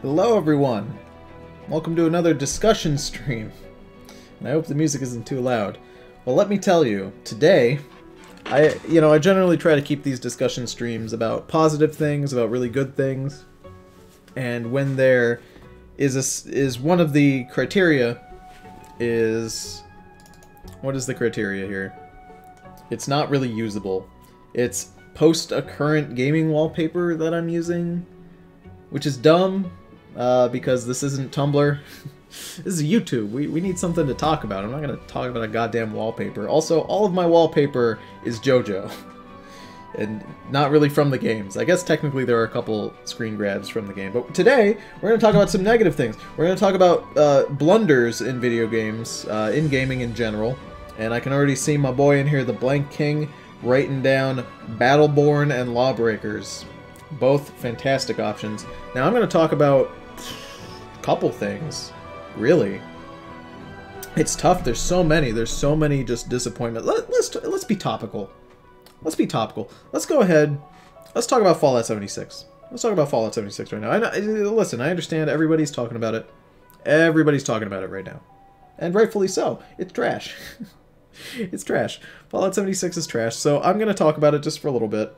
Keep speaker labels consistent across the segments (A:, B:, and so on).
A: Hello everyone! Welcome to another discussion stream. And I hope the music isn't too loud. Well, let me tell you, today, I generally try to keep these discussion streams about positive things, about really good things. And when there is one of the criteria is... What is the criteria here? It's not really usable. It's post a current gaming wallpaper that I'm using, which is dumb. Because this isn't Tumblr. This is YouTube. We need something to talk about. I'm not going to talk about a goddamn wallpaper. Also, all of my wallpaper is JoJo. And not really from the games. I guess technically there are a couple screen grabs from the game. But today, we're going to talk about some negative things. We're going to talk about blunders in video games, in gaming in general. And I can already see my boy in here, the Blank King, writing down Battleborn and Lawbreakers. Both fantastic options. Now I'm going to talk about couple things, really. It's tough. There's so many just disappointments. Let's be topical. Let's be topical. Let's go ahead. Let's talk about Fallout 76. Let's talk about Fallout 76 right now. Listen, I understand everybody's talking about it. Everybody's talking about it right now. And rightfully so. It's trash. It's trash. Fallout 76 is trash, so I'm going to talk about it just for a little bit.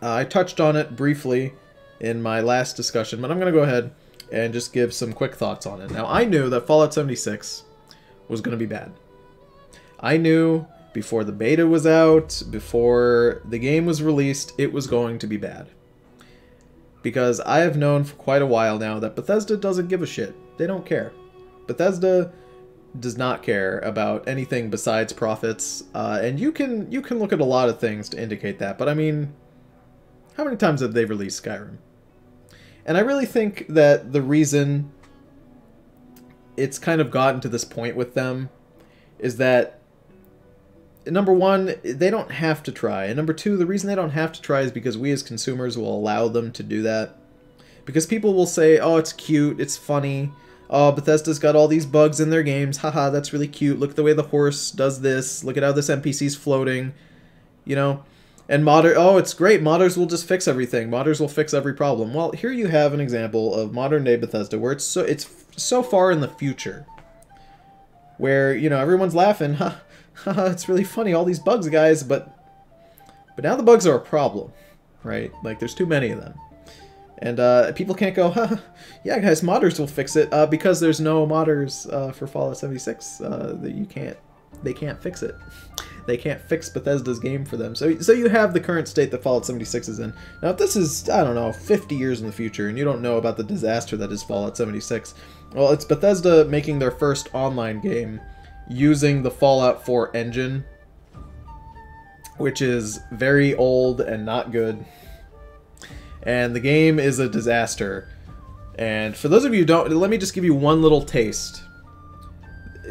A: I touched on it briefly in my last discussion, but I'm going to go ahead and just give some quick thoughts on it. Now, I knew that Fallout 76 was going to be bad. I knew before the beta was out, before the game was released, it was going to be bad. Because I have known for quite a while now that Bethesda doesn't give a shit. They don't care. Bethesda does not care about anything besides profits, and you can look at a lot of things to indicate that, but I mean, how many times have they released Skyrim? And I really think that the reason it's kind of gotten to this point with them is that, number one, they don't have to try. And number two, the reason they don't have to try is because we as consumers will allow them to do that. Because people will say, oh, it's cute, it's funny. Oh, Bethesda's got all these bugs in their games. Haha, that's really cute. Look at the way the horse does this. Look at how this NPC's floating. You know? And oh, it's great, modders will just fix everything. Modders will fix every problem. Well, here you have an example of modern-day Bethesda where it's so far in the future. Where, you know, everyone's laughing. It's really funny, all these bugs, guys, but now the bugs are a problem, right? Like, there's too many of them. And people can't go, yeah, guys, modders will fix it, because there's no modders for Fallout 76. They can't fix it. They can't fix Bethesda's game for them. So you have the current state that Fallout 76 is in. Now, if this is, I don't know, 50 years in the future, and you don't know about the disaster that is Fallout 76, well, it's Bethesda making their first online game using the Fallout 4 engine, which is very old and not good. And the game is a disaster. And for those of you who don't, let me just give you one little taste.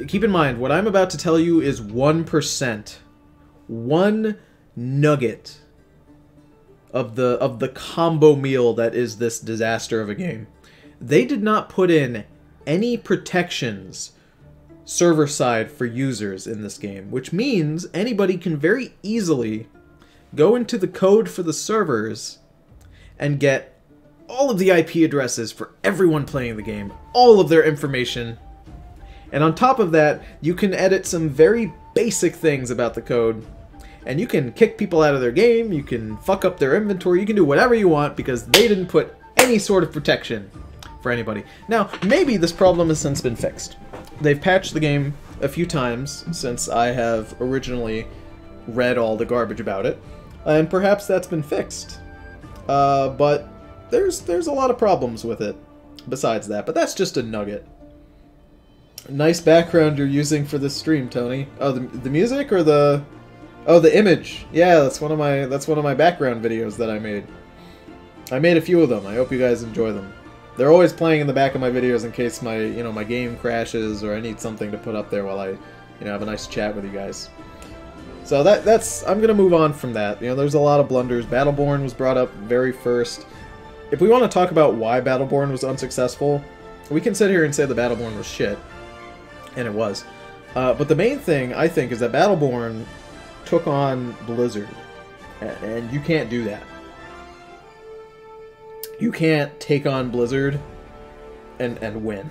A: Keep in mind, what I'm about to tell you is 1%. One nugget of the combo meal that is this disaster of a game. They did not put in any protections server side for users in this game, which means anybody can very easily go into the code for the servers and get all of the IP addresses for everyone playing the game, all of their information. And on top of that, you can edit some very basic things about the code. And you can kick people out of their game, you can fuck up their inventory, you can do whatever you want because they didn't put any sort of protection for anybody. Now, maybe this problem has since been fixed. They've patched the game a few times since I have originally read all the garbage about it. And perhaps that's been fixed. But there's a lot of problems with it besides that. But that's just a nugget. Nice background you're using for this stream, Tony. Oh, the music or the... Oh, the image. Yeah, that's one of my background videos that I made. I made a few of them. I hope you guys enjoy them. They're always playing in the back of my videos in case my game crashes or I need something to put up there while I have a nice chat with you guys. So I'm gonna move on from that. There's a lot of blunders. Battleborn was brought up very first. If we want to talk about why Battleborn was unsuccessful, we can sit here and say the Battleborn was shit. And it was. But the main thing, I think, is that Battleborn took on Blizzard. And you can't do that. you can't take on Blizzard and win.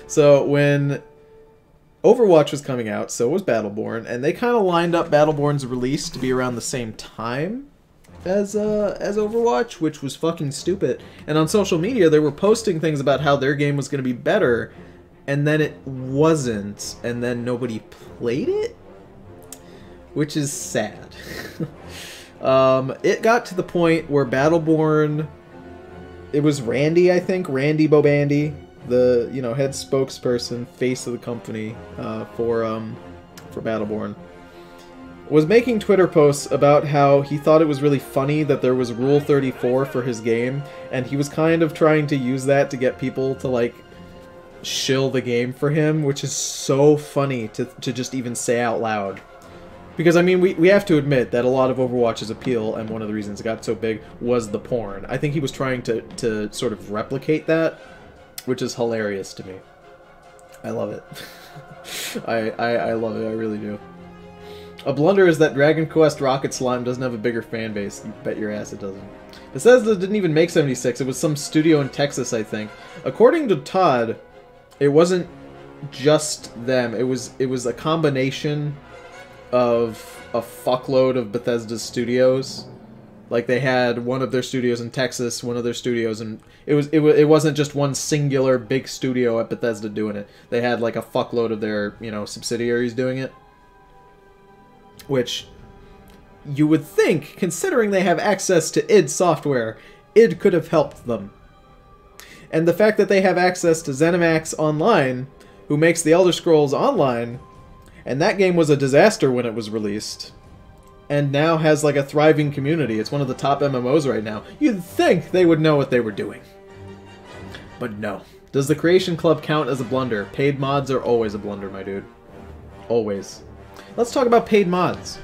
A: So when Overwatch was coming out, so was Battleborn, and they kind of lined up Battleborn's release to be around the same time as Overwatch, which was fucking stupid. And on social media, they were posting things about how their game was going to be better, and then it wasn't, and then nobody played it, which is sad. It got to the point where Battleborn, it was Randy, I think, Randy Bobandy, the head spokesperson, face of the company for Battleborn, was making Twitter posts about how he thought it was really funny that there was Rule 34 for his game, and he was kind of trying to use that to get people to like shill the game for him, which is so funny to just even say out loud. Because, I mean, we have to admit that a lot of Overwatch's appeal, and one of the reasons it got so big, was the porn. I think he was trying to sort of replicate that, which is hilarious to me. I love it. I love it, I really do. A blunder is that Dragon Quest Rocket Slime doesn't have a bigger fan base. You bet your ass it doesn't. Bethesda didn't even make 76, it was some studio in Texas, I think. According to Todd, it wasn't just them, it was a combination of a fuckload of Bethesda's studios. Like, they had one of their studios in Texas, one of their studios, and it wasn't just one singular big studio at Bethesda doing it. They had like a fuckload of their, subsidiaries doing it. Which you would think, considering they have access to id Software, id could have helped them. And the fact that they have access to ZeniMax Online, who makes the Elder Scrolls Online, and that game was a disaster when it was released, and now has like a thriving community. It's one of the top MMOs right now. You'd think they would know what they were doing. But no. Does the Creation Club count as a blunder? Paid mods are always a blunder, my dude. Always. Let's talk about paid mods.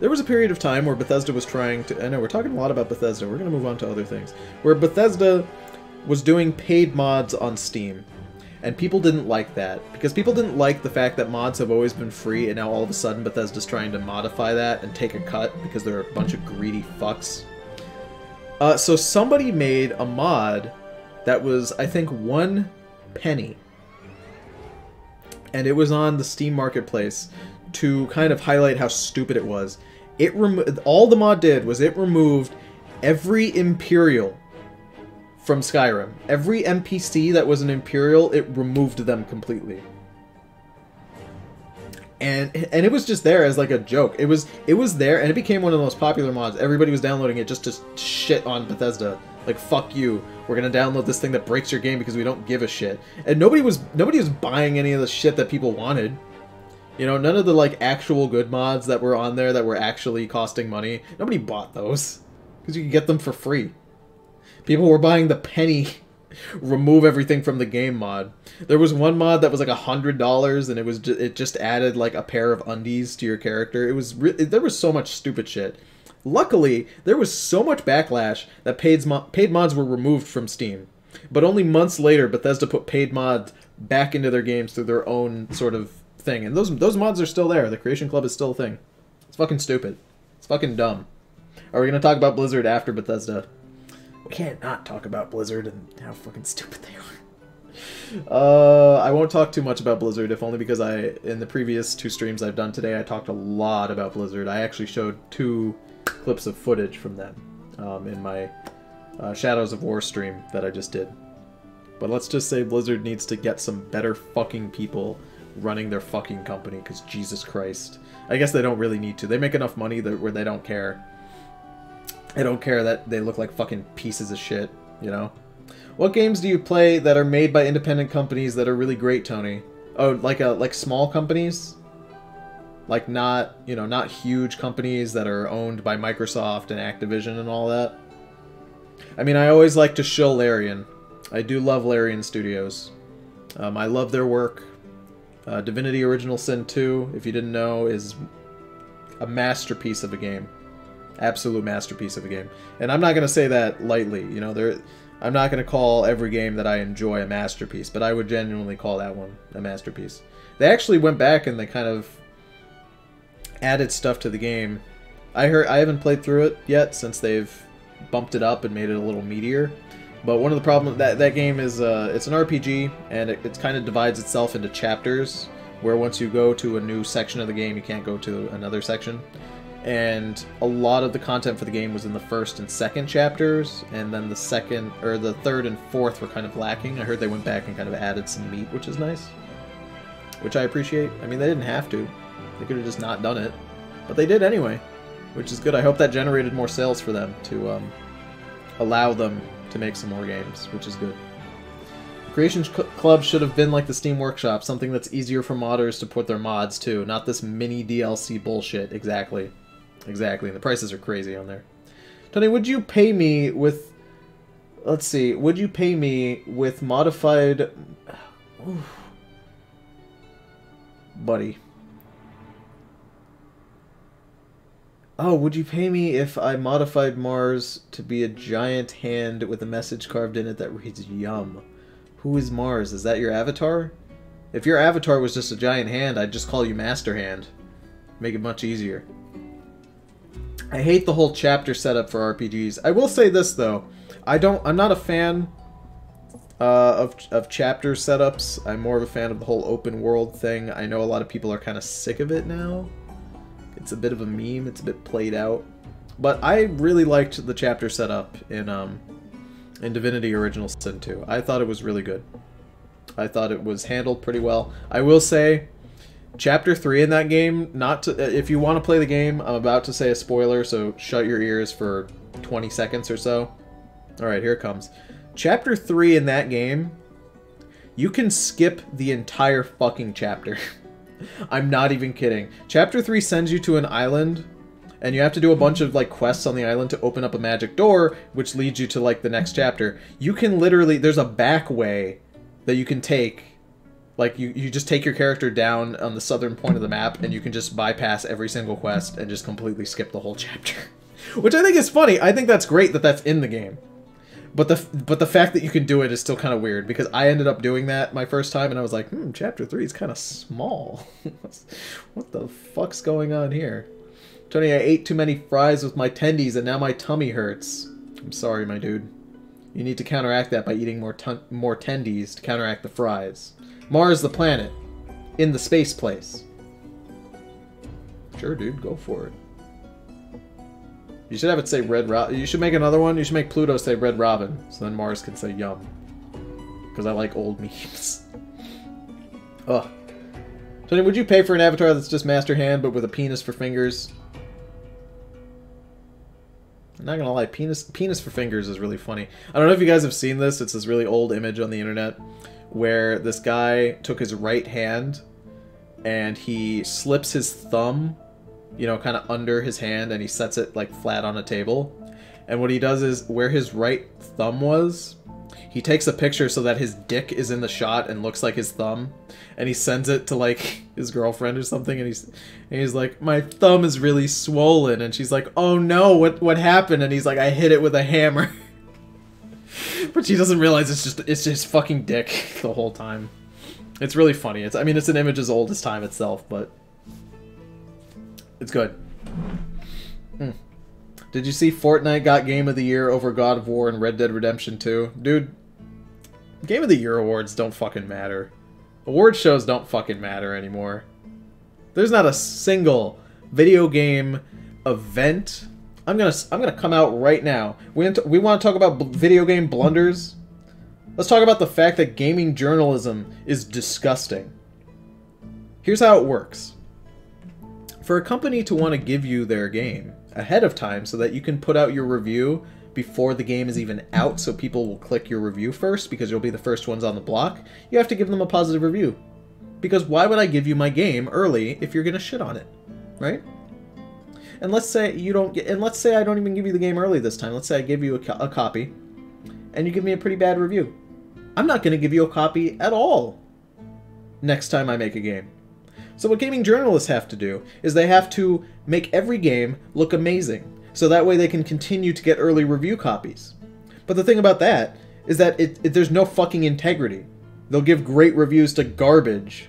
A: There was a period of time where Bethesda was trying to... I know, we're talking a lot about Bethesda. We're going to move on to other things. Where Bethesda was doing paid mods on Steam. And people didn't like that, because people didn't like the fact that mods have always been free, and now all of a sudden Bethesda's trying to modify that and take a cut, because they're a bunch of greedy fucks. So somebody made a mod that was, I think, 1 penny. And it was on the Steam Marketplace to kind of highlight how stupid it was. All the mod did was it removed every Imperial from Skyrim. Every NPC that was an Imperial, it removed them completely. And it was just there as like a joke. It was there, and it became one of the most popular mods. Everybody was downloading it just to shit on Bethesda. Like, fuck you. We're gonna download this thing that breaks your game because we don't give a shit. And nobody was buying any of the shit that people wanted. None of the like actual good mods that were on there that were actually costing money. Nobody bought those because you could get them for free. People were buying the penny remove everything from the game mod. There was one mod that was like $100, and it just added like a pair of undies to your character. There was so much stupid shit. Luckily, there was so much backlash that paid mods were removed from Steam. But only months later, Bethesda put paid mods back into their games through their own sort of thing. And those mods are still there. The Creation Club is still a thing. It's fucking stupid. It's fucking dumb. Are we going to talk about Blizzard after Bethesda? We can't not talk about Blizzard and how fucking stupid they are. I won't talk too much about Blizzard, if only because in the previous 2 streams I've done today, I talked a lot about Blizzard. I actually showed 2 clips of footage from them in my Shadows of War stream that I just did. But let's just say Blizzard needs to get some better fucking people running their fucking company, because Jesus Christ. I guess they don't really need to. They make enough money where they don't care. They don't care that they look like fucking pieces of shit, What games do you play that are made by independent companies that are really great, Tony? Oh, like small companies? Like not huge companies that are owned by Microsoft and Activision and all that? I mean, I always like to shill Larian. I do love Larian Studios. I love their work. Divinity Original Sin 2, if you didn't know, is a masterpiece of a game. Absolute masterpiece of a game. And I'm not going to say that lightly. I'm not going to call every game that I enjoy a masterpiece, but I would genuinely call that one a masterpiece. They actually went back and they kind of added stuff to the game. I haven't played through it yet since they've bumped it up and made it a little meatier. But one of the problems that game is it's an RPG, and it kind of divides itself into chapters, where once you go to a new section of the game, you can't go to another section. And a lot of the content for the game was in the first and second chapters, and then the third and fourth were kind of lacking. I heard they went back and kind of added some meat, which is nice, which I appreciate. I mean, they didn't have to. They could have just not done it, but they did anyway, which is good. I hope that generated more sales for them to allow them to make some more games, which is good. Creation Club should have been like the Steam Workshop, something that's easier for modders to put their mods to, not this mini DLC bullshit. Exactly. Exactly, and the prices are crazy on there. Tony, would you pay me with... Let's see, would you pay me with modified... Oof. Buddy. Oh, would you pay me if I modified Mars to be a giant hand with a message carved in it that reads Yum? Who is Mars? Is that your avatar? If your avatar was just a giant hand, I'd just call you Master Hand. Make it much easier. I hate the whole chapter setup for RPGs. I will say this though. I'm not a fan of chapter setups. I'm more of a fan of the whole open world thing. I know a lot of people are kind of sick of it now. It's a bit of a meme. It's a bit played out. But I really liked the chapter setup in Divinity Original Sin 2. I thought it was really good. I thought it was handled pretty well. I will say, Chapter 3 in that game, if you want to play the game, I'm about to say a spoiler, so shut your ears for 20 seconds or so. Alright, here it comes. Chapter 3 in that game, you can skip the entire fucking chapter. I'm not even kidding. Chapter 3 sends you to an island, and you have to do a bunch of like quests on the island to open up a magic door, which leads you to like the next chapter. You can literally, there's a back way that you can take. Like you just take your character down on the southern point of the map, and you can just bypass every single quest and just completely skip the whole chapter. Which I think is funny. I think that's great that that's in the game. But the fact that you can do it is still kind of weird, because I ended up doing that my first time, and I was like, chapter 3 is kind of small. What the fuck's going on here? Tony, I ate too many fries with my tendies, and now my tummy hurts. I'm sorry, my dude. You need to counteract that by eating more tendies to counteract the fries. Mars the planet. In the space place. Sure, dude, go for it. You should have it say Red Robin. You should make another one. You should make Pluto say Red Robin, so then Mars can say Yum. Because I like old memes. Ugh. Tony, would you pay for an avatar that's just Master Hand, but with a penis for fingers? I'm not gonna lie, penis for fingers is really funny. I don't know if you guys have seen this. It's this really old image on the internet where this guy took his right hand and he slips his thumb, you know, kind of under his hand, and he sets it like flat on a table. And what he does is, where his right thumb was, he takes a picture so that his dick is in the shot and looks like his thumb, and he sends it to like his girlfriend or something, and he's like, my thumb is really swollen, and she's like, oh no, what happened? And he's like, I hit it with a hammer. But she doesn't realize it's just fucking dick the whole time. It's really funny. I mean, it's an image as old as time itself, but it's good. Did you see Fortnite got Game of the Year over God of War and Red Dead Redemption 2? Dude, Game of the Year awards don't fucking matter. Award shows don't fucking matter anymore. There's not a single video game event. I'm gonna come out right now. We want to talk about video game blunders. Let's talk about the fact that gaming journalism is disgusting. Here's how it works. For a company to want to give you their game ahead of time so that you can put out your review before the game is even out, so people will click your review first because you'll be the first ones on the block, you have to give them a positive review. Because why would I give you my game early if you're gonna shit on it, right? And let's say you don't get, and let's say I don't even give you the game early this time. Let's say I give you a copy, and you give me a pretty bad review. I'm not gonna give you a copy at all next time I make a game. So what gaming journalists have to do is they have to make every game look amazing, so that way they can continue to get early review copies. But the thing about that is that there's no fucking integrity. They'll give great reviews to garbage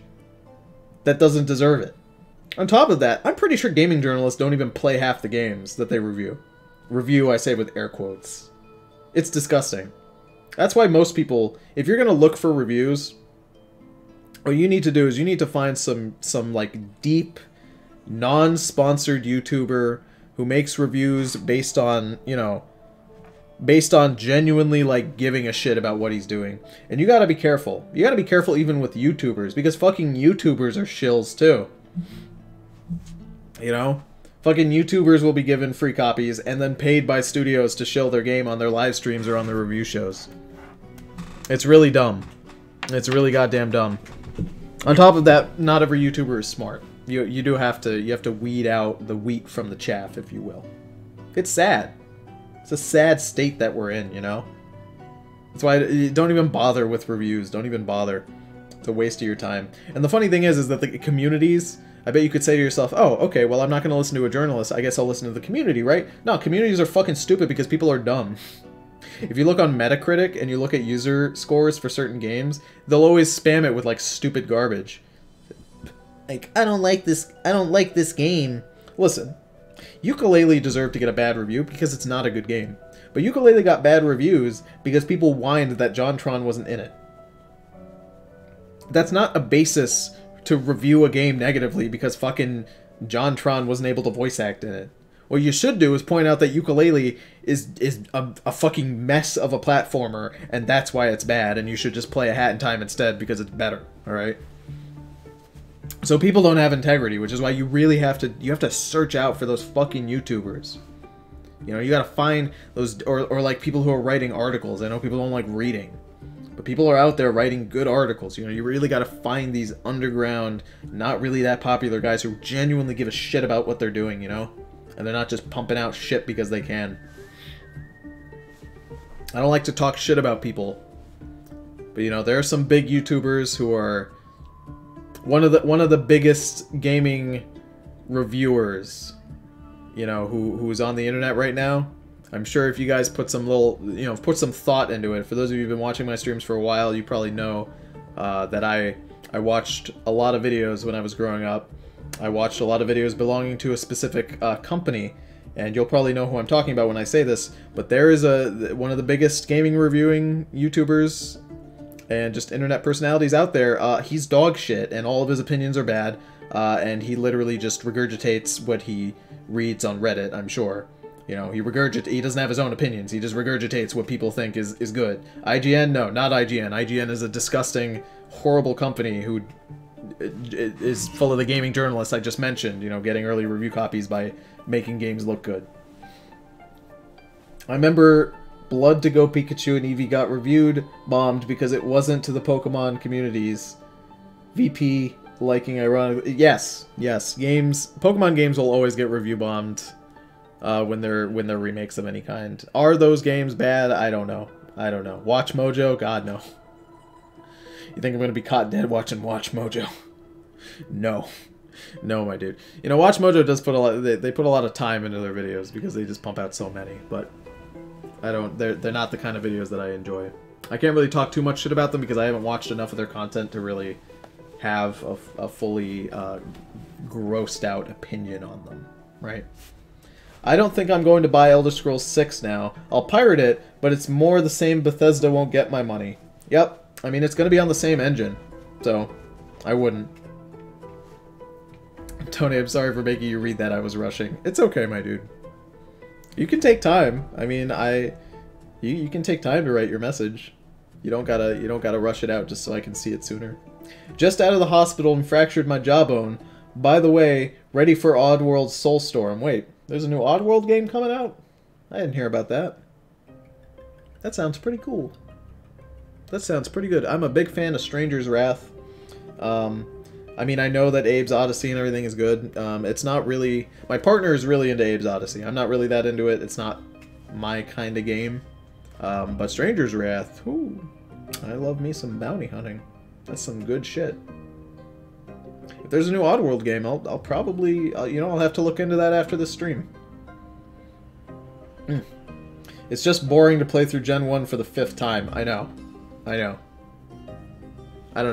A: that doesn't deserve it. On top of that, I'm pretty sure gaming journalists don't even play half the games that they review. Review, I say with air quotes. It's disgusting. That's why most people, if you're gonna look for reviews, what you need to do is you need to find some like deep, non-sponsored YouTuber who makes reviews based on, you know, based on genuinely like giving a shit about what he's doing. And you gotta be careful. You gotta be careful even with YouTubers, because fucking YouTubers are shills too. You know? Fucking YouTubers will be given free copies and then paid by studios to shill their game on their live streams or on their review shows. It's really dumb. It's really goddamn dumb. On top of that, not every YouTuber is smart. You have to weed out the wheat from the chaff, if you will. It's sad. It's a sad state that we're in, you know? That's why don't even bother with reviews. Don't even bother. It's a waste of your time. And the funny thing is that the communities, I bet you could say to yourself, oh, okay, well, I'm not going to listen to a journalist. I guess I'll listen to the community, right? No, communities are fucking stupid because people are dumb. If you look on Metacritic and you look at user scores for certain games, they'll always spam it with, like, stupid garbage. Like, I don't like this game. Listen, Yooka-Laylee deserved to get a bad review because it's not a good game. But Yooka-Laylee got bad reviews because people whined that JonTron wasn't in it. That's not a basis to review a game negatively because fucking JonTron wasn't able to voice act in it. What you should do is point out that Yooka-Laylee is a fucking mess of a platformer, and that's why it's bad, and you should just play A Hat in Time instead because it's better, alright? So people don't have integrity, which is why you really have to search out for those fucking YouTubers. You know, you gotta find those, or like people who are writing articles. I know people don't like reading, but people are out there writing good articles. You know, you really gotta find these underground, not really that popular guys who genuinely give a shit about what they're doing, you know? And they're not just pumping out shit because they can. I don't like to talk shit about people, but you know, there are some big YouTubers who are one of the biggest gaming reviewers, you know, who's on the internet right now. I'm sure if you guys put some put some thought into it. For those of you who've been watching my streams for a while, you probably know that I watched a lot of videos when I was growing up. I watched a lot of videos belonging to a specific company, and you'll probably know who I'm talking about when I say this, but there is one of the biggest gaming reviewing YouTubers and just internet personalities out there. He's dog shit, and all of his opinions are bad, and he literally just regurgitates what he reads on Reddit, I'm sure. You know, he doesn't have his own opinions, he just regurgitates what people think is good. IGN? No, not IGN. IGN is a disgusting, horrible company who is full of the gaming journalists I just mentioned, you know, getting early review copies by making games look good. I remember Blood to Go Pikachu and Eevee got bombed because it wasn't to the Pokemon communities. VP liking ironically. Yes, Pokemon games will always get review bombed when they're remakes of any kind. Are those games bad? I don't know. Watch Mojo? God, no. You think I'm gonna be caught dead watching Watch Mojo? No. No, my dude. You know, Watch Mojo does put a lot. They put a lot of time into their videos because they just pump out so many. But I don't. They're not the kind of videos that I enjoy. I can't really talk too much shit about them because I haven't watched enough of their content to really have a fully grossed out opinion on them. Right. I don't think I'm going to buy Elder Scrolls 6 now. I'll pirate it, but it's more the same. Bethesda won't get my money. Yep. I mean, it's going to be on the same engine, so I wouldn't. Tony, I'm sorry for making you read that. I was rushing. It's okay, my dude. You can take time. I mean, you can take time to write your message. You don't gotta rush it out just so I can see it sooner. Just out of the hospital and fractured my jawbone. By the way, ready for Oddworld's Soulstorm. Wait, there's a new Oddworld game coming out? I didn't hear about that. That sounds pretty cool. That sounds pretty good. I'm a big fan of Stranger's Wrath. I mean, I know that Abe's Odyssey and everything is good. It's not really... My partner is really into Abe's Odyssey. I'm not really that into it. It's not my kind of game. But Stranger's Wrath, ooh, I love me some bounty hunting. That's some good shit. If there's a new Oddworld game, I'll probably... you know, I'll have to look into that after this stream. It's just boring to play through Gen 1 for the 5th time. I know. I don't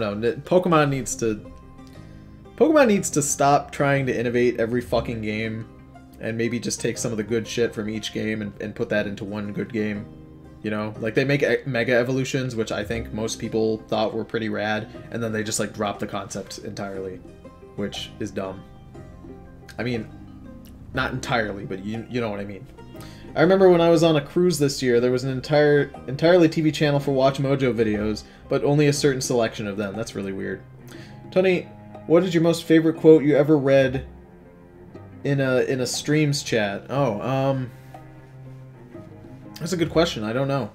A: know. Pokemon needs to stop trying to innovate every fucking game and maybe just take some of the good shit from each game and put that into one good game. You know, like they make Mega Evolutions, which I think most people thought were pretty rad, and then they just like drop the concept entirely, which is dumb. I mean, not entirely, but you know what I mean. I remember when I was on a cruise this year, there was an entirely TV channel for Watch Mojo videos, but only a certain selection of them. That's really weird. Tony, what is your most favorite quote you ever read in a streams chat? Oh, that's a good question. I don't know.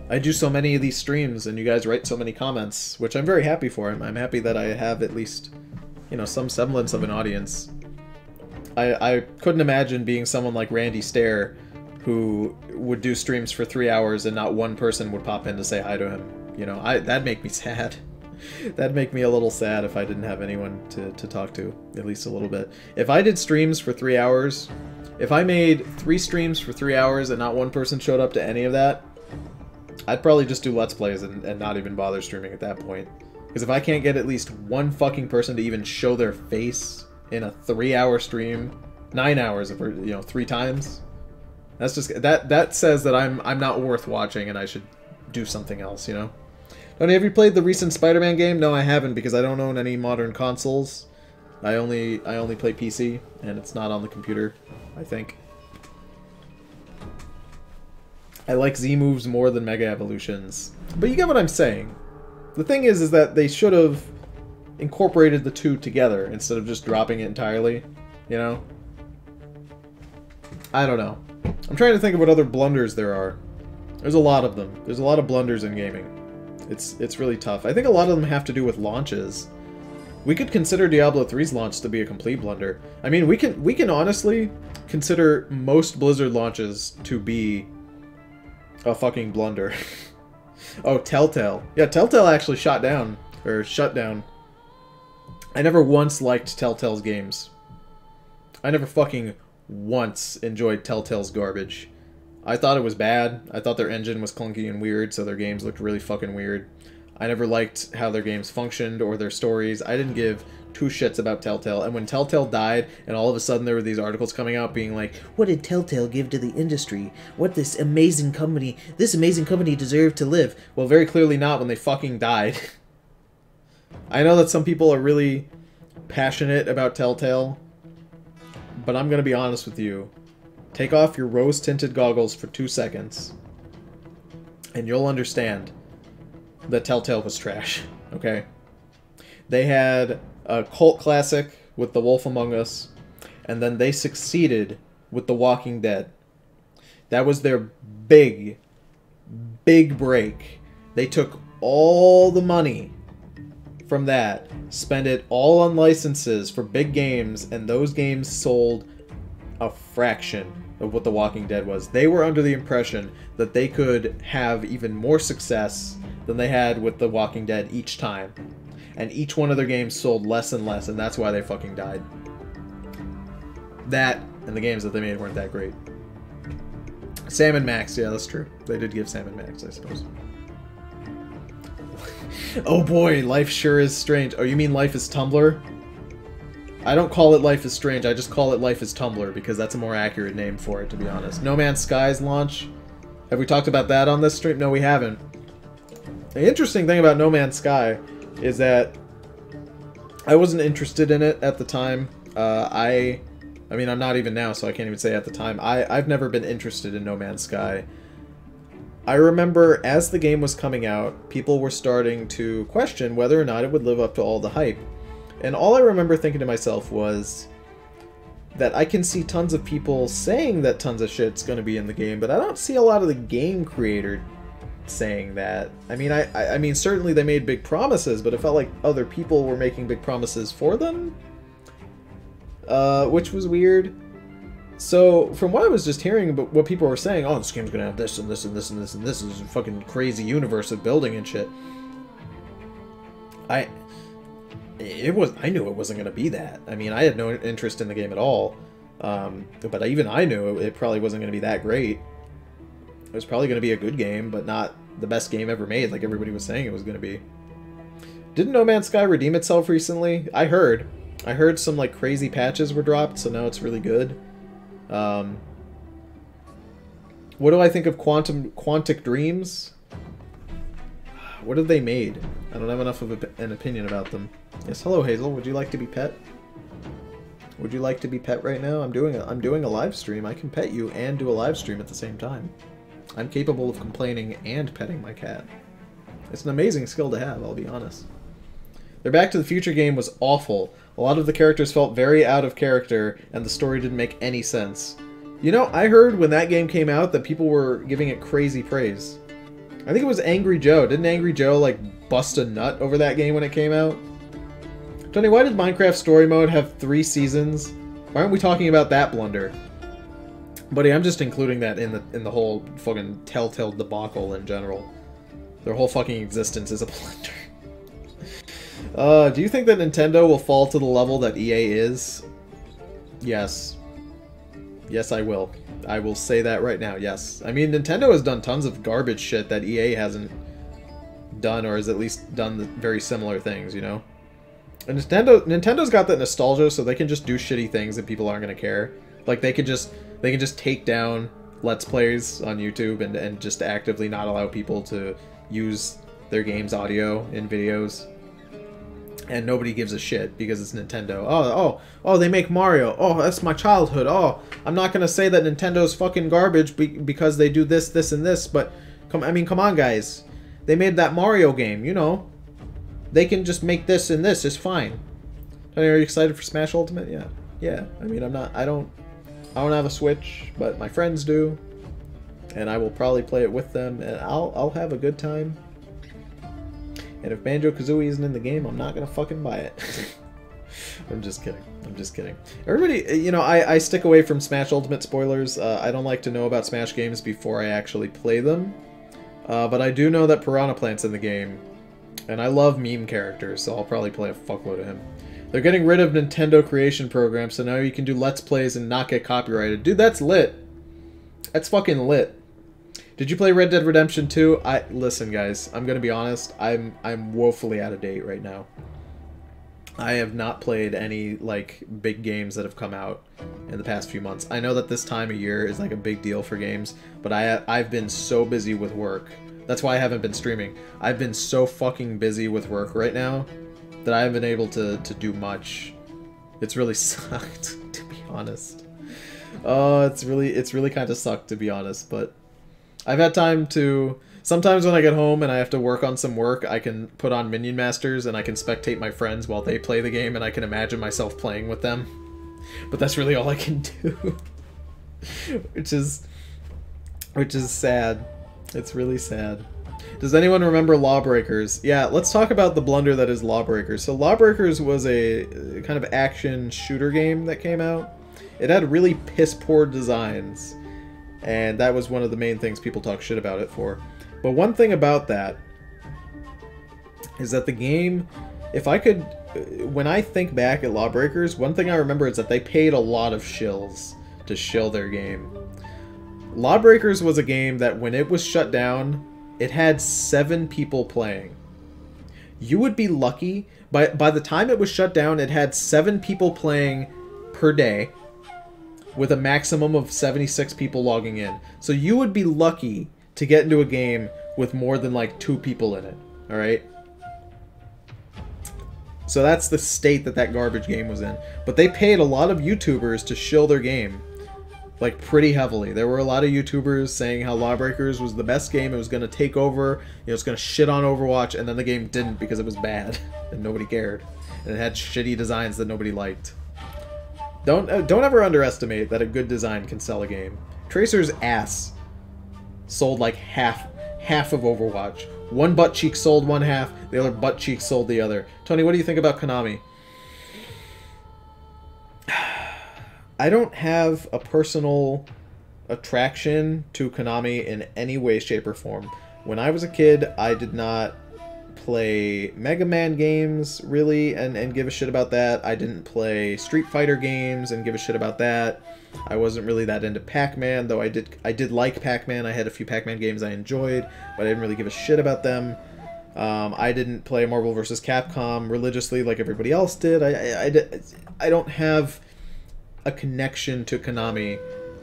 A: I do so many of these streams, and you guys write so many comments, which I'm very happy for. I'm happy that I have at least, you know, some semblance of an audience. I couldn't imagine being someone like Randy Stair, who would do streams for 3 hours and not one person would pop in to say hi to him. You know, that'd make me sad. That'd make me a little sad if I didn't have anyone to talk to, at least a little bit. If I did streams for 3 hours, if I made 3 streams for 3 hours and not one person showed up to any of that, I'd probably just do Let's Plays and not even bother streaming at that point. Because if I can't get at least one fucking person to even show their face in a 3-hour stream, 9 hours, you know, 3 times, that's just that says that I'm not worth watching and I should do something else, you know. Tony, have you played the recent Spider-Man game? No, I haven't, because I don't own any modern consoles. I only play PC, and it's not on the computer, I think. I like Z-moves more than Mega Evolutions. But you get what I'm saying. The thing is that they should have incorporated the two together instead of just dropping it entirely, you know? I don't know. I'm trying to think of what other blunders there are. There's a lot of them. There's a lot of blunders in gaming. It's really tough. I think a lot of them have to do with launches. We could consider Diablo 3's launch to be a complete blunder. I mean, we can honestly consider most Blizzard launches to be a fucking blunder. Oh, Telltale. Yeah, Telltale actually shut down. I never once liked Telltale's games. I never fucking once enjoyed Telltale's garbage. I thought it was bad. I thought their engine was clunky and weird, so their games looked really fucking weird. I never liked how their games functioned or their stories. I didn't give 2 shits about Telltale. And when Telltale died, and all of a sudden there were these articles coming out being like, what did Telltale give to the industry? What this amazing company deserved to live. Well, very clearly not when they fucking died. I know that some people are really passionate about Telltale, but I'm gonna be honest with you. Take off your rose-tinted goggles for 2 seconds, and you'll understand that Telltale was trash, okay? They had a cult classic with The Wolf Among Us, and then they succeeded with The Walking Dead. That was their big break. They took all the money from that, spent it all on licenses for big games, and those games sold a fraction of what The Walking Dead was. They were under the impression that they could have even more success than they had with The Walking Dead each time. And each one of their games sold less and less, and that's why they fucking died. That, and the games that they made weren't that great. Sam & Max, yeah, that's true. They did give Sam & Max, I suppose. Oh boy, life sure is strange. Oh, you mean Life is Tumblr? I don't call it Life is Strange, I just call it Life is Tumblr, because that's a more accurate name for it, to be honest. No Man's Sky's launch? Have we talked about that on this stream? No, we haven't. The interesting thing about No Man's Sky is that I wasn't interested in it at the time. I mean, I'm not even now, so I can't even say at the time. I've never been interested in No Man's Sky. I remember as the game was coming out, people were starting to question whether or not it would live up to all the hype. And all I remember thinking to myself was that I can see tons of people saying that tons of shit's going to be in the game, but I don't see a lot of the game creator saying that. I mean, I mean, certainly they made big promises, but it felt like other people were making big promises for them, which was weird. So, from what I was just hearing about what people were saying, oh, this game's gonna have this and this and this and this and this is a fucking crazy universe of building and shit. I knew it wasn't gonna be that. I mean, I had no interest in the game at all. But even I knew it probably wasn't gonna be that great. It was probably gonna be a good game, but not the best game ever made, like everybody was saying it was gonna be. Didn't No Man's Sky redeem itself recently? I heard. I heard some like crazy patches were dropped, so now it's really good. What do I think of Quantic Dreams? What have they made? I don't have enough of an opinion about them. Yes, hello Hazel. Would you like to be pet? Would you like to be pet right now? I'm doing a live stream. I can pet you and do a live stream at the same time. I'm capable of complaining and petting my cat. It's an amazing skill to have, I'll be honest. Their Back to the Future game was awful. A lot of the characters felt very out of character, and the story didn't make any sense. You know, I heard when that game came out that people were giving it crazy praise. I think it was Angry Joe. Didn't Angry Joe, like, bust a nut over that game when it came out? Tony, why did Minecraft Story Mode have 3 seasons? Why aren't we talking about that blunder? Buddy, I'm just including that in the whole fucking Telltale debacle in general. Their whole fucking existence is a blunder. Do you think that Nintendo will fall to the level that EA is? Yes. Yes, I will. I will say that right now, yes. I mean, Nintendo has done tons of garbage shit that EA hasn't done, or has at least done the very similar things, you know? And Nintendo's got that nostalgia, so they can just do shitty things and people aren't gonna care. Like, they can just take down Let's Plays on YouTube and just actively not allow people to use their game's audio in videos. And nobody gives a shit because it's Nintendo. Oh, they make Mario. Oh, that's my childhood. Oh, I'm not gonna say that Nintendo's fucking garbage because they do this, this, and this, but come on, guys. They made that Mario game, you know. They can just make this and this. It's fine. Tony, are you excited for Smash Ultimate? Yeah. Yeah. I mean, I'm not. I don't have a Switch, but my friends do, and I will probably play it with them, and I'll have a good time. And if Banjo-Kazooie isn't in the game, I'm not gonna fucking buy it. I'm just kidding. I'm just kidding. Everybody, you know, I stick away from Smash Ultimate spoilers. I don't like to know about Smash games before I actually play them. But I do know that Piranha Plant's in the game, and I love meme characters, so I'll probably play a fuckload of him. They're getting rid of Nintendo Creation Program, so now you can do Let's Plays and not get copyrighted. Dude, that's lit. That's fucking lit. Did you play Red Dead Redemption 2? Listen, guys, I'm gonna be honest. I'm woefully out of date right now. I have not played any, like, big games that have come out in the past few months. I know that this time of year is, like, a big deal for games, but I've been so busy with work. That's why I haven't been streaming. I've been so fucking busy with work right now that I haven't been able to do much. It's really sucked, to be honest. It's really kind of sucked, to be honest, but I've had time to... Sometimes when I get home and I have to work on some work, I can put on Minion Masters and I can spectate my friends while they play the game, and I can imagine myself playing with them. But that's really all I can do. Which is sad. It's really sad. Does anyone remember Lawbreakers? Yeah, let's talk about the blunder that is Lawbreakers. So Lawbreakers was a kind of action shooter game that came out. It had really piss-poor designs, and that was one of the main things people talk shit about it for. But one thing about that is that the game, when I think back at Lawbreakers, one thing I remember is that they paid a lot of shills to shill their game. Lawbreakers was a game that when it was shut down, it had 7 people playing. You would be lucky, by the time it was shut down, it had 7 people playing per day, with a maximum of 76 people logging in. So you would be lucky to get into a game with more than like 2 people in it, alright? So that's the state that garbage game was in. But they paid a lot of YouTubers to shill their game, like pretty heavily. There were a lot of YouTubers saying how Lawbreakers was the best game, it was going to take over, you know, it's going to shit on Overwatch, and then the game didn't because it was bad, and nobody cared. And it had shitty designs that nobody liked. Don't ever underestimate that a good design can sell a game. Tracer's ass sold like half of Overwatch. One butt cheek sold one half, the other butt cheek sold the other. Tony, what do you think about Konami? I don't have a personal attraction to Konami in any way, shape, or form. When I was a kid, I did not play Mega Man games, really, and give a shit about that. I didn't play Street Fighter games and give a shit about that. I wasn't really that into Pac-Man, though I did like Pac-Man. I had a few Pac-Man games I enjoyed, but I didn't really give a shit about them. I didn't play Marvel vs. Capcom religiously like everybody else did. I don't have a connection to Konami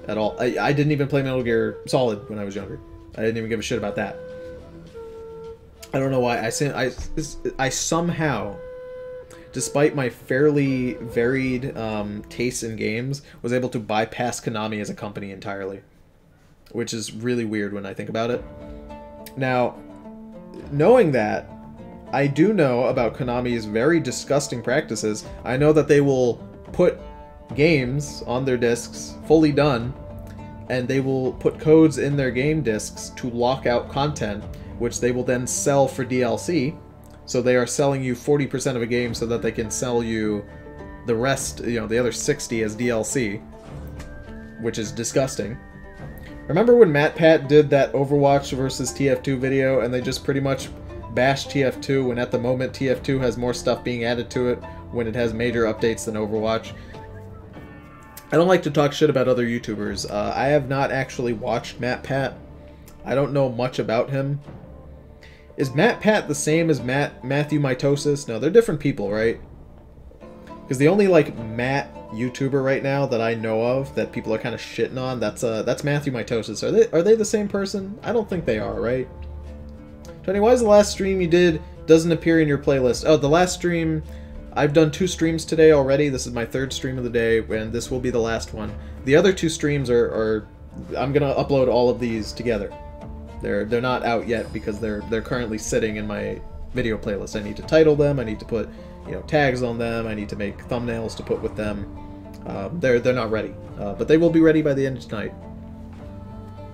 A: at all. I didn't even play Metal Gear Solid when I was younger. I didn't even give a shit about that. I don't know why. I somehow, despite my fairly varied tastes in games, was able to bypass Konami as a company entirely. Which is really weird when I think about it. Now, knowing that, I do know about Konami's very disgusting practices. I know that they will put games on their discs, fully done, and they will put codes in their game discs to lock out content, which they will then sell for DLC. So they are selling you 40% of a game so that they can sell you the rest, you know, the other 60 as DLC, which is disgusting. Remember when MatPat did that Overwatch versus TF2 video and they just pretty much bashed TF2 when at the moment TF2 has more stuff being added to it when it has major updates than Overwatch? I don't like to talk shit about other YouTubers. I have not actually watched MatPat. I don't know much about him. Is MatPat the same as Matthew Mitosis? No, they're different people, right? Because the only, like, Matt YouTuber right now that I know of that people are kind of shitting on, that's Matthew Mitosis. Are they the same person? I don't think they are, right? Tony, why is the last stream you did doesn't appear in your playlist? Oh, the last stream... I've done 2 streams today already. This is my 3rd stream of the day, and this will be the last one. The other 2 streams are I'm gonna upload all of these together. They're not out yet because they're currently sitting in my video playlist. I need to title them. I need to put, you know, tags on them. I need to make thumbnails to put with them. They're not ready, but they will be ready by the end of tonight.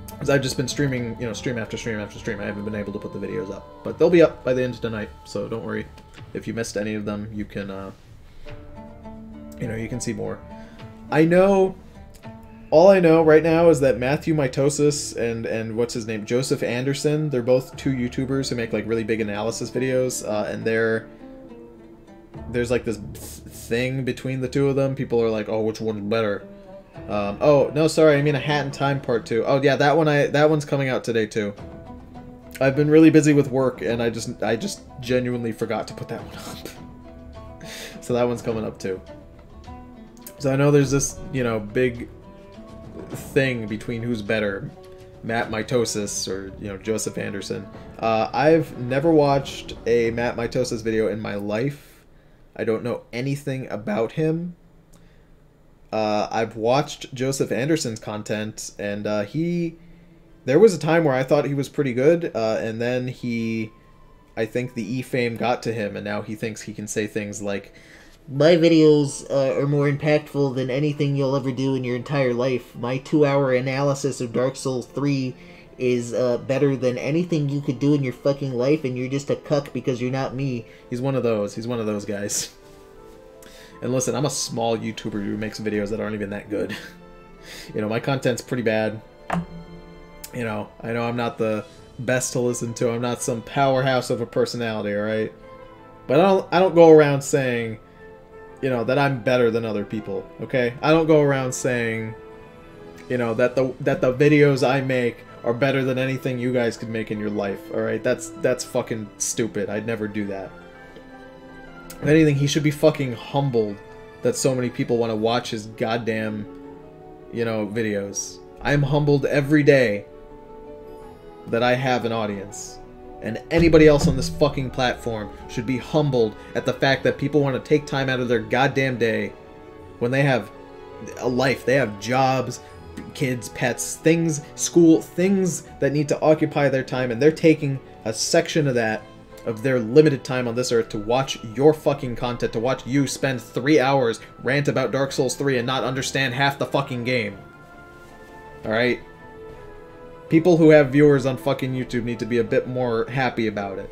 A: Because I've just been streaming, you know, stream after stream after stream. I haven't been able to put the videos up, but they'll be up by the end of tonight. So don't worry. If you missed any of them, you can, you know, you can see more. I know. All I know right now is that Matthew Mitosis and what's his name, Joseph Anderson, they're both 2 YouTubers who make like really big analysis videos, and there's like this thing between the 2 of them. People are like, oh, which one's better? Oh no, sorry, I mean A Hat in Time Part 2. Oh yeah, that one's coming out today too. I've been really busy with work, and I just genuinely forgot to put that one up. So that one's coming up too. So I know there's this, you know, big thing between who's better, Matt Mitosis or, you know, Joseph Anderson. I've never watched a Matt Mitosis video in my life. I don't know anything about him. I've watched Joseph Anderson's content, and there was a time where I thought he was pretty good, and then I think the E-fame got to him, and now he thinks he can say things like, my videos are more impactful than anything you'll ever do in your entire life. My 2-hour analysis of Dark Souls 3 is better than anything you could do in your fucking life, and you're just a cuck because you're not me. He's one of those. He's one of those guys. And listen, I'm a small YouTuber who makes videos that aren't even that good. You know, my content's pretty bad. You know, I know I'm not the best to listen to. I'm not some powerhouse of a personality, alright? But I don't go around saying, you know, that I'm better than other people, okay? I don't go around saying, you know, that the videos I make are better than anything you guys could make in your life, alright? That's fucking stupid. I'd never do that. If anything, he should be fucking humbled that so many people want to watch his goddamn, you know, videos. I am humbled every day that I have an audience. And anybody else on this fucking platform should be humbled at the fact that people want to take time out of their goddamn day when they have a life. They have jobs, kids, pets, things, school, things that need to occupy their time, and they're taking a section of that, of their limited time on this earth, to watch your fucking content, to watch you spend 3 hours rant about Dark Souls 3 and not understand half the fucking game. Alright? People who have viewers on fucking YouTube need to be a bit more happy about it.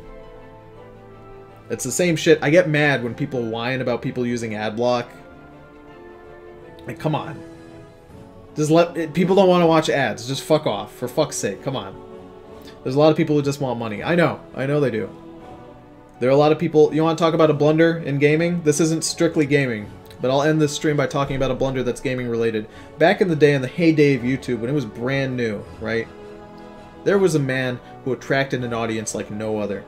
A: It's the same shit. I get mad when people whine about people using ad block. Like, come on. Just people don't want to watch ads. Just fuck off. For fuck's sake. Come on. There's a lot of people who just want money. I know they do. There are a lot of people... You want to talk about a blunder in gaming? This isn't strictly gaming. But I'll end this stream by talking about a blunder that's gaming related. Back in the day, in the heyday of YouTube, when it was brand new, right? There was a man who attracted an audience like no other.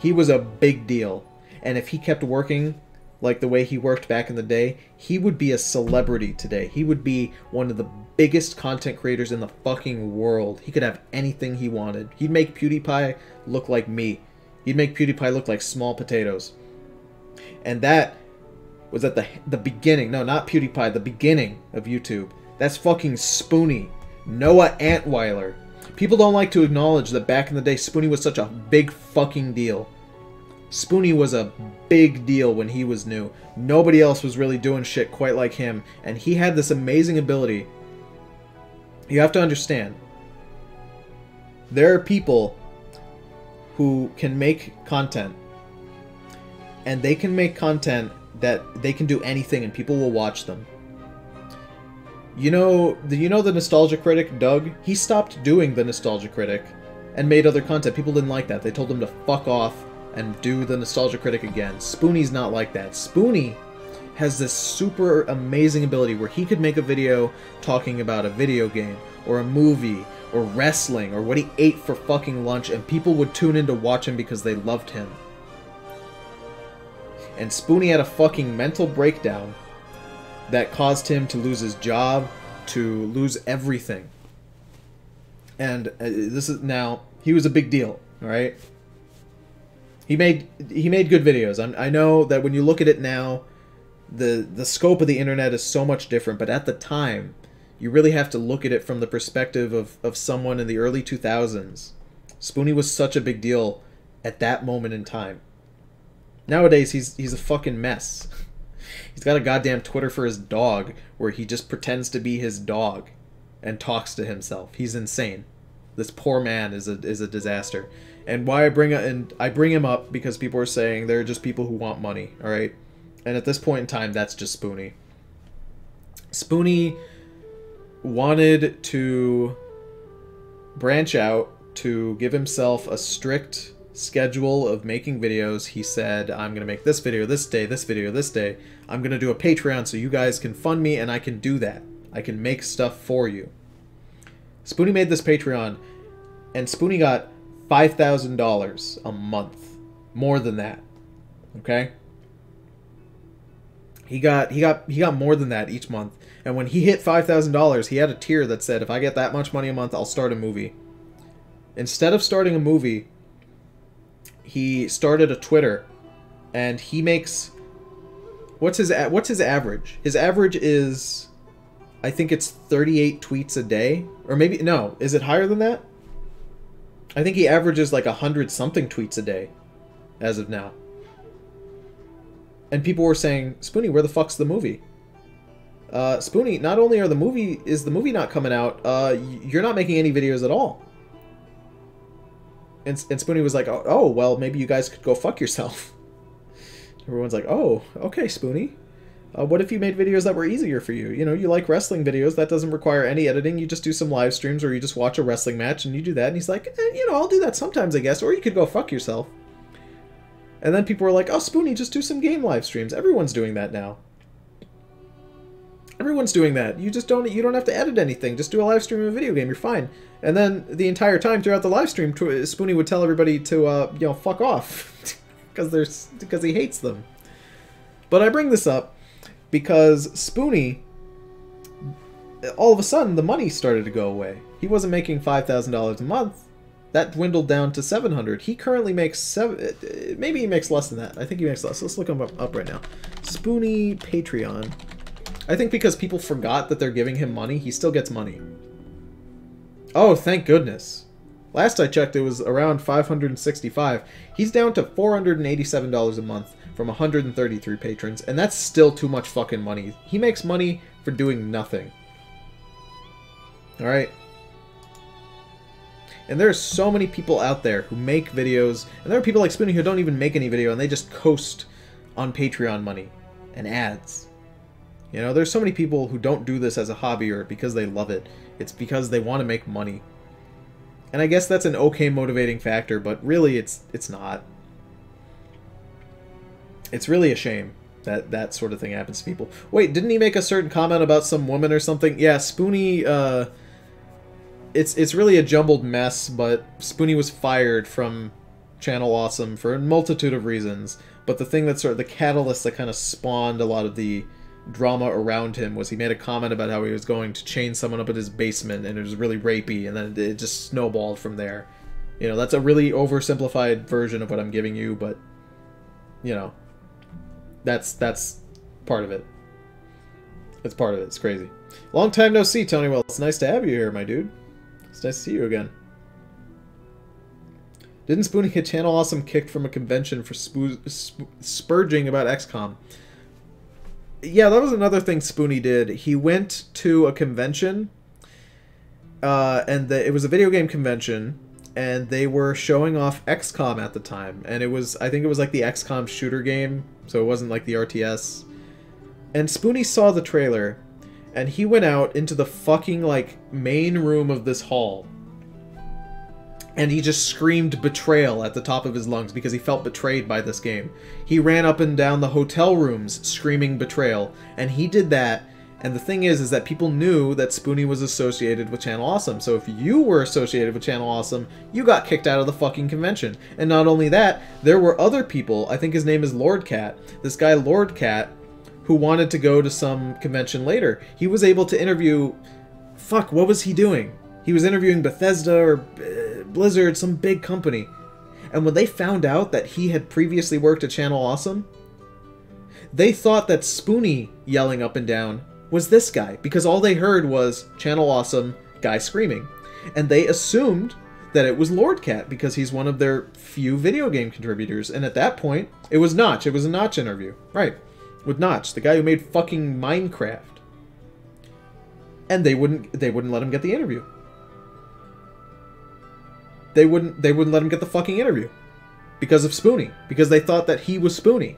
A: He was a big deal. And if he kept working like the way he worked back in the day, he would be a celebrity today. He would be one of the biggest content creators in the fucking world. He could have anything he wanted. He'd make PewDiePie look like me. He'd make PewDiePie look like small potatoes. And that was at the beginning. No, not PewDiePie. The beginning of YouTube. That's fucking Spoonie. Noah Antweiler. People don't like to acknowledge that back in the day, Spoonie was such a big fucking deal. Spoonie was a big deal when he was new. Nobody else was really doing shit quite like him. And he had this amazing ability. You have to understand. There are people who can make content. And they can make content that they can do anything and people will watch them. You know the Nostalgia Critic, Doug? He stopped doing the Nostalgia Critic and made other content. People didn't like that. They told him to fuck off and do the Nostalgia Critic again. Spoonie's not like that. Spoonie has this super amazing ability where he could make a video talking about a video game or a movie or wrestling or what he ate for fucking lunch, and people would tune in to watch him because they loved him. And Spoonie had a fucking mental breakdown that caused him to lose his job, to lose everything. And this is now, he was a big deal, alright? He made good videos. I know that when you look at it now, the scope of the internet is so much different, but at the time, you really have to look at it from the perspective of someone in the early 2000s. Spoonie was such a big deal at that moment in time. Nowadays, he's a fucking mess. He's got a goddamn Twitter for his dog, where he just pretends to be his dog and talks to himself. He's insane. This poor man is a disaster. And why I bring him up because people are saying they're just people who want money, all right? And at this point in time, that's just Spoonie. Spoonie wanted to branch out to give himself a strict schedule of making videos. He said, I'm going to make this video this day, this video this day. I'm going to do a Patreon so you guys can fund me, and I can do that. I can make stuff for you. Spoonie made this Patreon, and Spoonie got $5,000 a month. More than that. Okay? He got more than that each month. And when he hit $5,000, he had a tier that said, if I get that much money a month, I'll start a movie. Instead of starting a movie, he started a Twitter, and he makes... What's his average? His average is, I think it's 38 tweets a day, or maybe no. Is it higher than that? I think he averages like 100-something tweets a day, as of now. And people were saying, Spoonie, where the fuck's the movie? Spoonie, not only is the movie not coming out, you're not making any videos at all. And Spoonie was like, oh, well, maybe you guys could go fuck yourself. Everyone's like, oh, okay, Spoonie. What if you made videos that were easier for you? You know, you like wrestling videos. That doesn't require any editing. You just do some live streams or you just watch a wrestling match and you do that. And he's like, you know, I'll do that sometimes, I guess. Or you could go fuck yourself. And then people were like, oh, Spoonie, just do some game live streams. Everyone's doing that now. Everyone's doing that. You don't have to edit anything. Just do a live stream of a video game. You're fine. And then the entire time throughout the live stream, Spoonie would tell everybody to, you know, fuck off. because he hates them. But I bring this up because Spoonie, all of a sudden, the money started to go away. He wasn't making $5,000 a month. That dwindled down to $700. He currently makes maybe he makes less than that. I think he makes less. Let's look him up right now. Spoonie Patreon. I think because people forgot that they're giving him money, he still gets money. Oh, thank goodness. Last I checked, it was around $565. He's down to $487 a month from 133 patrons, and that's still too much fucking money. He makes money for doing nothing. Alright? And there are so many people out there who make videos, and there are people like Spoonie who don't even make any video, and they just coast on Patreon money and ads. You know, there's so many people who don't do this as a hobby or because they love it. It's because they want to make money. And I guess that's an okay motivating factor, but really it's not. It's really a shame that that sort of thing happens to people. Wait, didn't he make a certain comment about some woman or something? Yeah, Spoonie, it's really a jumbled mess, but Spoonie was fired from Channel Awesome for a multitude of reasons, but the thing that sort of the catalyst that kind of spawned a lot of the drama around him was he made a comment about how he was going to chain someone up in his basement and it was really rapey, and then it just snowballed from there. You know, that's a really oversimplified version of what I'm giving you, but you know, that's part of it. It's part of it. It's crazy. Long time no see, Tony. Well, it's nice to have you here, my dude. It's nice to see you again. Didn't Spoonie get Channel Awesome kicked from a convention for spurging about XCOM? Yeah, that was another thing Spoonie did. He went to a convention, and it was a video game convention, and they were showing off XCOM at the time. And it was, I think it was like the XCOM shooter game, so it wasn't like the RTS. And Spoonie saw the trailer, and he went out into the fucking, like, main room of this hall. And he just screamed betrayal at the top of his lungs because he felt betrayed by this game. He ran up and down the hotel rooms screaming betrayal. And he did that. And the thing is that people knew that Spoonie was associated with Channel Awesome. So if you were associated with Channel Awesome, you got kicked out of the fucking convention. And not only that, there were other people, I think his name is Lord Cat, this guy Lord Cat, who wanted to go to some convention later. He was able to interview... Fuck, what was he doing? He was interviewing Bethesda or Blizzard, some big company. And when they found out that he had previously worked at Channel Awesome, they thought that Spoonie yelling up and down was this guy, because all they heard was Channel Awesome guy screaming. And they assumed that it was Lord Cat because he's one of their few video game contributors. And at that point, it was Notch. It was a Notch interview. Right. With Notch, the guy who made fucking Minecraft. And they wouldn't let him get the interview. They wouldn't let him get the fucking interview. Because of Spoonie. Because they thought that he was Spoonie.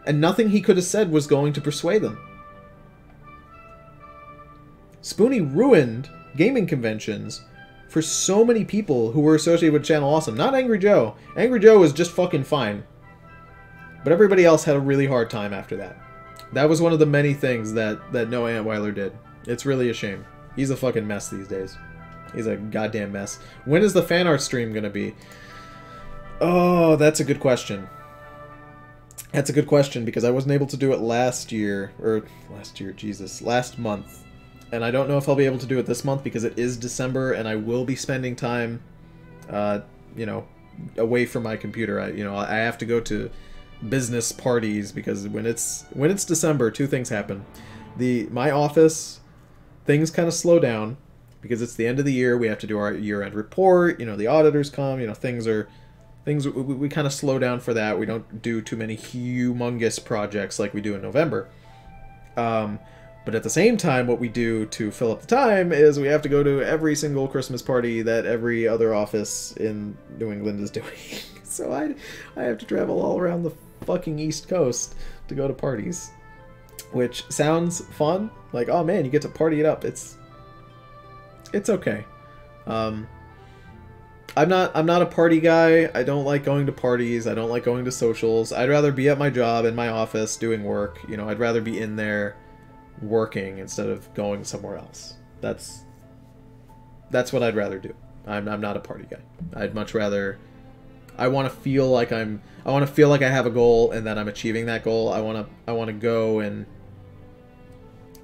A: And nothing he could have said was going to persuade them. Spoonie ruined gaming conventions for so many people who were associated with Channel Awesome. Not Angry Joe. Angry Joe was just fucking fine. But everybody else had a really hard time after that. That was one of the many things that Noah Antweiler did. It's really a shame. He's a fucking mess these days. He's a goddamn mess. When is the fan art stream gonna be? Oh, that's a good question. That's a good question, because I wasn't able to do it last month. And I don't know if I'll be able to do it this month, because it is December, and I will be spending time, you know, away from my computer. I have to go to business parties, because when it's December, two things happen. My office, things kind of slow down, because it's the end of the year. We have to do our year-end report. You know, the auditors come. You know, we kind of slow down for that. We don't do too many humongous projects like we do in November. But at the same time, what we do to fill up the time is we have to go to every single Christmas party that every other office in New England is doing. So I have to travel all around the fucking East Coast to go to parties, which sounds fun. Like, oh man, you get to party it up. It's okay. I'm not a party guy. I don't like going to parties. I don't like going to socials. I'd rather be at my job in my office doing work. You know, I'd rather be in there working instead of going somewhere else. That's what I'd rather do. I'm not a party guy. I'd much rather... I want to feel like I have a goal and that I'm achieving that goal. I want to go and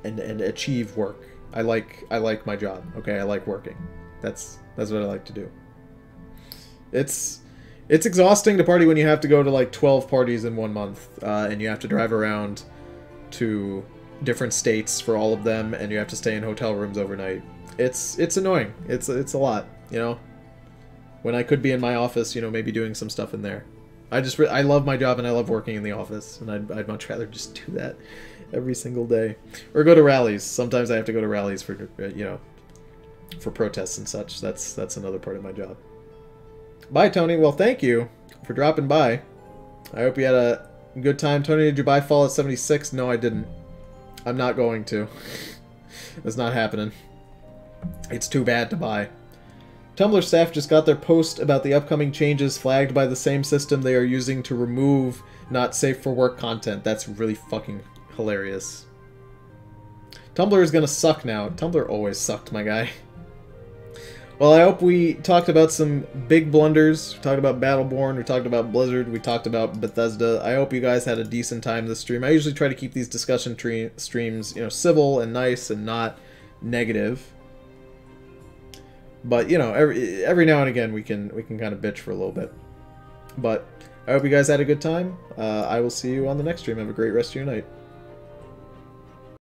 A: achieve work. I like my job. Okay, I like working. That's what I like to do. It's exhausting to party when you have to go to like 12 parties in 1 month, and you have to drive around to different states for all of them, and you have to stay in hotel rooms overnight. It's annoying. It's a lot, you know. When I could be in my office, you know, maybe doing some stuff in there. I love my job and I love working in the office, and I'd much rather just do that every single day, or go to rallies. Sometimes I have to go to rallies for you know, for protests and such. That's another part of my job. Bye, Tony. Well, thank you for dropping by. I hope you had a good time. Tony, did you buy Fallout 76? No, I didn't. I'm not going to. It's not happening. It's too bad to buy. Tumblr staff just got their post about the upcoming changes flagged by the same system they are using to remove not safe for work content. That's really fucking hilarious. Tumblr is gonna suck now. Tumblr always sucked, my guy. Well, I hope we talked about some big blunders. We talked about Battleborn, we talked about Blizzard, we talked about Bethesda. I hope you guys had a decent time this stream. I usually try to keep these discussion streams, you know, civil and nice and not negative. But, you know, every now and again we can kind of bitch for a little bit. But I hope you guys had a good time. I will see you on the next stream. Have a great rest of your night.